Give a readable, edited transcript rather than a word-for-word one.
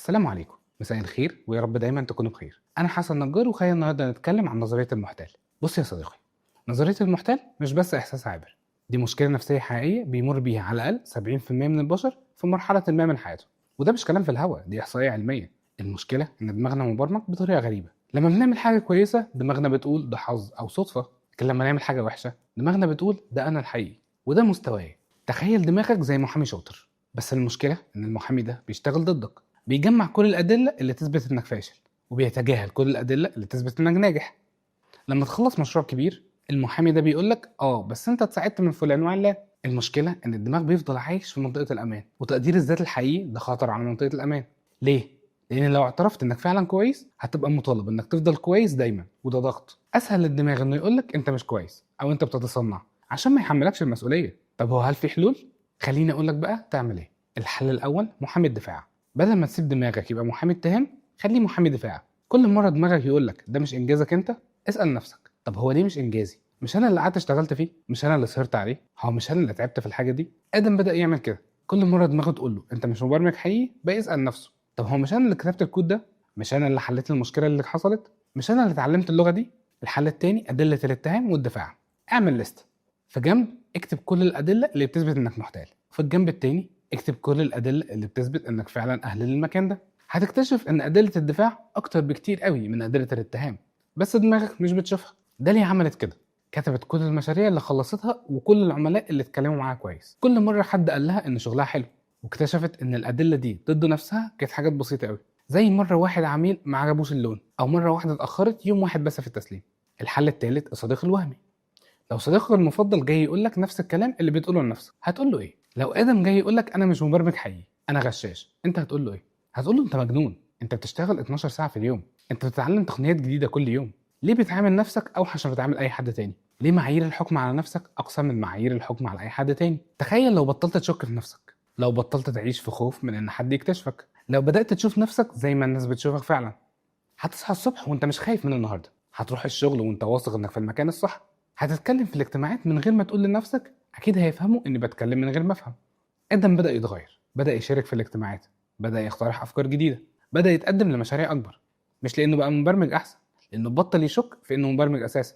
السلام عليكم، مساء الخير ويا رب دايما تكونوا بخير. انا حسن نجار وخلينا النهارده نتكلم عن نظريه المحتال. بص يا صديقي، نظريه المحتال مش بس احساس عابر، دي مشكله نفسيه حقيقيه بيمر بيها على الاقل 70% من البشر في مرحله ما من حياتهم. وده مش كلام في الهوا، دي احصائيه علميه. المشكله ان دماغنا مبرمج بطريقه غريبه. لما بنعمل حاجه كويسه دماغنا بتقول ده حظ او صدفه، لكن لما نعمل حاجه وحشه دماغنا بتقول ده انا الحقيقي وده مستواي. تخيل دماغك زي محامي شاطر، بس المشكله ان المحامي ده بيشتغل ضدك. بيجمع كل الأدلة اللي تثبت إنك فاشل، وبيتجاهل كل الأدلة اللي تثبت إنك ناجح. لما تخلص مشروع كبير المحامي ده بيقولك بس أنت اتساعدت من فلان وعلان. المشكلة إن الدماغ بيفضل عايش في منطقة الأمان، وتقدير الذات الحقيقي ده خطر على منطقة الأمان. ليه؟ لأن لو اعترفت إنك فعلا كويس هتبقى مطالب إنك تفضل كويس دايما، وده ضغط. أسهل للدماغ إنه يقولك أنت مش كويس أو أنت بتتصنع عشان ما يحملكش المسؤولية. طب هو هل في حلول؟ خليني أقولك بقى تعمل إيه. الحل الأول محامي الدفاع. بدل ما تسيب دماغك يبقى محامي اتهام، خليه محامي دفاع. كل مره دماغك يقولك ده مش انجازك انت، اسال نفسك طب هو ليه مش انجازي؟ مش انا اللي قعدت اشتغلت فيه؟ مش انا اللي سهرت عليه؟ هو مش انا اللي تعبت في الحاجه دي؟ ادم بدا يعمل كده. كل مره دماغه تقول له انت مش مبرمج حقيقي بقى يسال نفسه طب هو مش انا اللي كتبت الكود ده؟ مش انا اللي حليت المشكله اللي حصلت؟ مش انا اللي اتعلمت اللغه دي؟ الحل التاني ادله الاتهام والدفاع. اعمل ليست. في جنب اكتب كل الادله اللي بتثبت انك محتال، في الجنب التاني اكتب كل الأدلة اللي بتثبت إنك فعلا أهل للمكان ده. هتكتشف إن أدلة الدفاع أكتر بكتير قوي من أدلة الاتهام، بس دماغك مش بتشوفها. ده ليه عملت كده؟ كتبت كل المشاريع اللي خلصتها وكل العملاء اللي اتكلموا معاها كويس. كل مرة حد قال لها إن شغلها حلو، واكتشفت إن الأدلة دي ضد نفسها كانت حاجات بسيطة قوي، زي مرة واحد عميل ما عجبوش اللون، أو مرة واحدة اتأخرت يوم واحد بس في التسليم. الحل التالت الصديق الوهمي. لو صديقك المفضل جاي يقول لك نفس الكلام اللي بتقوله لنفسك هتقول له ايه؟ لو ادم جاي يقول لك انا مش مبرمج حقيقي انا غشاش، انت هتقول له ايه؟ هتقول له انت مجنون، انت بتشتغل 12 ساعه في اليوم، انت بتتعلم تقنيات جديده كل يوم. ليه بتعامل نفسك اوحش ما بتعامل اي حد تاني؟ ليه معايير الحكم على نفسك اقصى من معايير الحكم على اي حد تاني؟ تخيل لو بطلت تشك في نفسك، لو بطلت تعيش في خوف من ان حد يكتشفك، لو بدات تشوف نفسك زي ما الناس بتشوفك فعلا. هتصحى الصبح وانت مش خايف من النهارده، هتروح الشغل وانت واثق انك في المكان الصح، هتتكلم في الاجتماعات من غير ما تقول لنفسك اكيد هيفهموا اني بتكلم من غير ما افهم. ادم بدا يتغير، بدا يشارك في الاجتماعات، بدا يقترح افكار جديده، بدا يتقدم لمشاريع اكبر. مش لانه بقى مبرمج احسن، لانه بطل يشك في انه مبرمج اساسا.